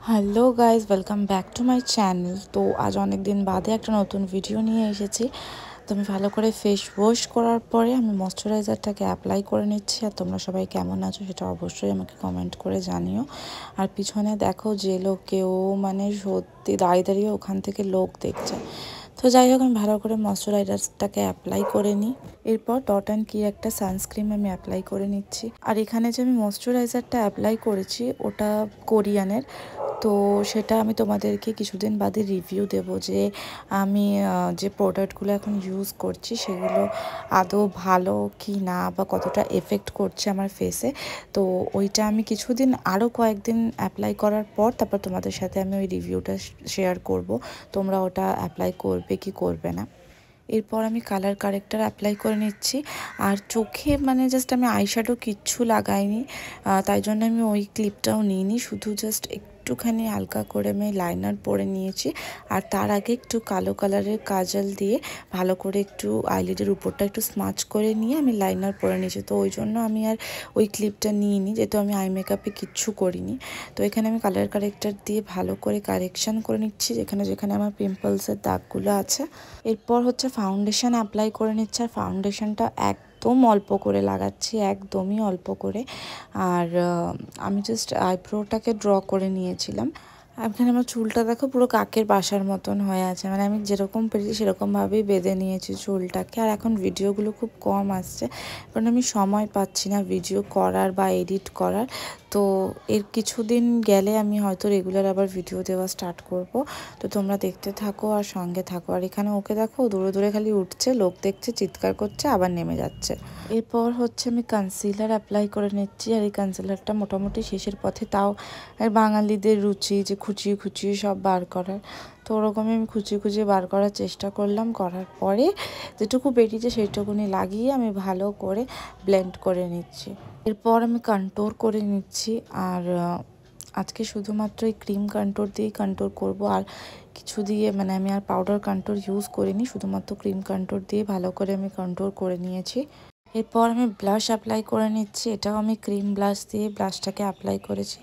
Hello guys, welcome back to my channel. তো আজ অনেক দিন বাদে একটা নতুন ভিডিও নিয়ে এসেছি। তো আমি ভালো করে ফেস ওয়াশ করার পরে আমি ময়শ্চারাইজারটাকে অ্যাপ্লাই করে নিচ্ছি। আর তোমরা সবাই কেমন আছো সেটা অবশ্যই আমাকে কমেন্ট করে জানিও। আর পিছনে দেখো যে লোকেও মানে সত্যি দাঁড়িয়ে দাঁড়িয়ে ওখান থেকে লোক দেখছে। তো যাই হোক, আমি ভালো করে ময়শ্চারাইজারটাকে অ্যাপ্লাই করে নিই। এরপর ডট অ্যান্ড কি একটা সানস্ক্রিন আমি অ্যাপ্লাই করে নিচ্ছি। আর এখানে যে আমি ময়শ্চারাইজারটা অ্যাপ্লাই করেছি ওটা কোরিয়ানের। তো সেটা আমি তোমাদেরকে কিছুদিন বাদে রিভিউ দেব যে আমি যে প্রোডাক্টগুলো এখন ইউজ করছি সেগুলো আদৌ ভালো কি না বা কতটা এফেক্ট করছে আমার ফেসে। তো ওইটা আমি কিছুদিন আরও কয়েকদিন অ্যাপ্লাই করার পর তারপর তোমাদের সাথে আমি ওই রিভিউটা শেয়ার করব। তোমরা ওটা অ্যাপ্লাই করবে কি করবে না। এরপর আমি কালার কারেক্টার অ্যাপ্লাই করে নিচ্ছি। আর চোখে মানে জাস্ট আমি আইশ্যাডো কিচ্ছু লাগাইনি, তাই জন্য আমি ওই ক্লিপটাও নিইনি। শুধু জাস্ট একটুখানি হালকা করে আমি লাইনার পরে নিয়েছি। আর তার আগে একটু কালো কালারের কাজল দিয়ে ভালো করে একটু আইলিডের উপরটা একটু স্মাচ করে নিয়ে আমি লাইনার পরে নিয়েছি। তো ওই জন্য আমি আর ওই ক্লিপটা নিইনি, যেহেতু আমি আই মেকআপে কিচ্ছু করিনি। তো এখানে আমি কালার কারেক্টার দিয়ে ভালো করে কারেকশান করে নিচ্ছি যেখানে যেখানে আমার পিম্পলসের দাগগুলো আছে। এরপর হচ্ছে ফাউন্ডেশন অ্যাপ্লাই করে নিচ্ছি। আর ফাউন্ডেশনটা একদম অল্প করে লাগাচ্ছি, একদমই অল্প করে। আর আমি জাস্ট আইব্রোটাকে ড্র করে নিয়েছিলাম। এখানে আমার চুলটা দেখো পুরো কাকের বাসার মতন হয়ে আছে, মানে আমি যেরকম পেরেছি সেরকমভাবেই বেঁধে নিয়েছি চুলটাকে। আর এখন ভিডিওগুলো খুব কম আসছে কারণ আমি সময় পাচ্ছি না ভিডিও করার বা এডিট করার। তো এর কিছুদিন গেলে আমি হয়তো রেগুলার আবার ভিডিও দেওয়া স্টার্ট করব। তো তোমরা দেখতে থাকো আর সঙ্গে থাকো। আর এখানে ওকে দেখো দূরে দূরে খালি উঠছে, লোক দেখছে, চিৎকার করছে, আবার নেমে যাচ্ছে। এরপর হচ্ছে আমি কনসিলার অ্যাপ্লাই করে নিচ্ছি। আর এই কনসিলারটা মোটামুটি শেষের পথে, তাও বাঙালিদের রুচি যে খুঁচিয়ে খুঁচিয়ে সব বার করার। তো ওরকমই আমি খুঁচিয়ে খুঁচিয়ে বার করার চেষ্টা করলাম। করার পরে যেটুকু বেরিয়েছে সেইটুকুনি লাগিয়ে আমি ভালো করে ব্লেন্ড করে নিচ্ছি। এরপর আমি কন্ট্যুর করে নিচ্ছি। আর আজকে শুধুমাত্র এই ক্রিম কন্ট্যুর দিয়েই কন্ট্যুর করব। আর কিছু দিয়ে মানে আমি আর পাউডার কন্ট্যুর ইউজ করিনি, শুধুমাত্র ক্রিম কন্ট্যুর দিয়ে ভালো করে আমি কন্ট্যুর করে নিয়েছি। এরপর আমি ব্লাশ অ্যাপ্লাই করে নিচ্ছি। এটাও আমি ক্রিম ব্লাশ দিয়ে ব্লাশটাকে অ্যাপ্লাই করেছি।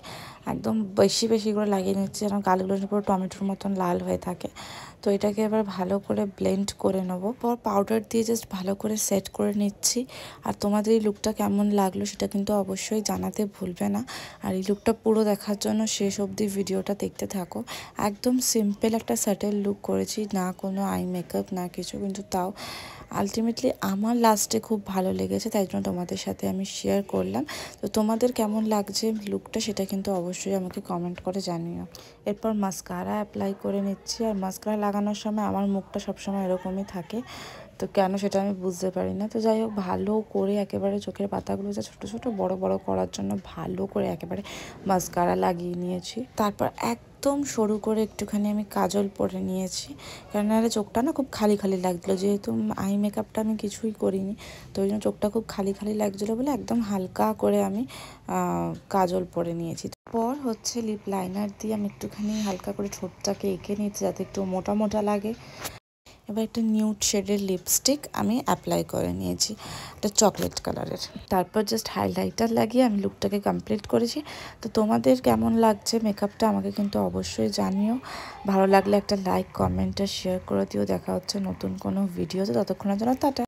একদম বেশি বেশি করে লাগিয়ে নিচ্ছি যেন গালগুলো পুরো টমেটোর মতন লাল হয়ে থাকে। তো এটাকে এবার ভালো করে ব্লেন্ড করে নেবো। পর পাউডার দিয়ে জাস্ট ভালো করে সেট করে নিচ্ছি। আর তোমাদের এই লুকটা কেমন লাগলো সেটা কিন্তু অবশ্যই জানাতে ভুলবে না। আর এই লুকটা পুরো দেখার জন্য শেষ অবধি ভিডিওটা দেখতে থাকো। একদম সিম্পল একটা স্যাটেল লুক করেছি, না কোনো আই মেকআপ না কিছু, কিন্তু তাও আলটিমেটলি আমার লাস্টে খুব ভালো লেগেছে, তাই জন্য তোমাদের সাথে আমি শেয়ার করলাম। তো তোমাদের কেমন লাগছে লুকটা সেটা কিন্তু অবশ্যই আমাকে কমেন্ট করে জানিও। এরপর মাস্কারা অ্যাপ্লাই করে নিচ্ছি। আর মাস্কারা লাগানোর সময় আমার মুখটা সবসময় এরকমই থাকে, তো কেন সেটা আমি বুঝতে পারি না। তো যাই হোক, ভালো করে একেবারে চোখের পাতাগুলো যা ছোটো ছোটো বড় বড় করার জন্য ভালো করে একেবারে মাস্কারা লাগিয়ে নিয়েছি। তারপর একদম সরু করে একটুখানি আমি কাজল পরে নিয়েছি, কারণ নাহলে চোখটা না খুব খালি খালি লাগছিলো, যেহেতু আই মেকআপটা আমি কিছুই করিনি। তো ওই জন্য চোখটা খুব খালি খালি লাগছিলো বলে একদম হালকা করে আমি কাজল পরে নিয়েছি। পর হচ্ছে লিপ লাইনার দিয়ে আমি একটুখানি হালকা করে ঠোঁটটাকে এঁকে নিয়েছি যাতে একটু মোটা মোটা লাগে। এবার একটা নিউড শেডের লিপস্টিক আমি অ্যাপ্লাই করে নিয়েছি, একটা চকলেট কালারের। তারপর জাস্ট হাইলাইটার লাগিয়ে আমি লুকটাকে কমপ্লিট করেছি। তো তোমাদের কেমন লাগছে মেকআপটা আমাকে কিন্তু অবশ্যই জানিও। ভালো লাগলে একটা লাইক, কমেন্ট আর শেয়ার করে দিও। দেখা হচ্ছে নতুন কোনো ভিডিওতে, ততক্ষণের জন্য টাটা।